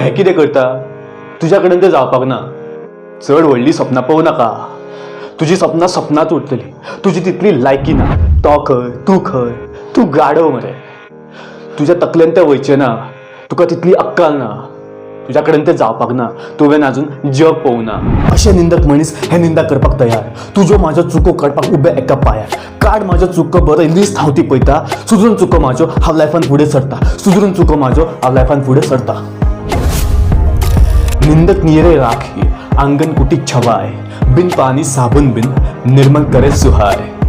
हे कितें करता तुज्या कडेन तें जावपाक ना. चड व्हडली सपनां पळोव नाका. तुजी सपनां सपनांच उरतली. तुजी तितली लायकी ना. तो खंय तूं गाडव मरे. तुज्या तकलेन तें वयचें ना. तुका तितली अक्कल ना. तुज्या कडेन तें जावपाक ना. तुवें आजून जग पळोवना. अशें निंदक मनीस हे निंदा करपाक तयार. तुज्यो म्हाज्यो चुको काडपाक उबे एका पांयार. काड म्हाज्यो चुको बरो लिस्ट हांव ती पळयता. सुदरून चुको म्हाज्यो हांव लायफान फुडें सरता. सुदरून चुको म्हाज्यो हांव लायफान फुडें सरता. निंदक नियरे राखी आंगन कुटी छवाए. बिन पानी साबुन बिन निर्मल करे सुहाए.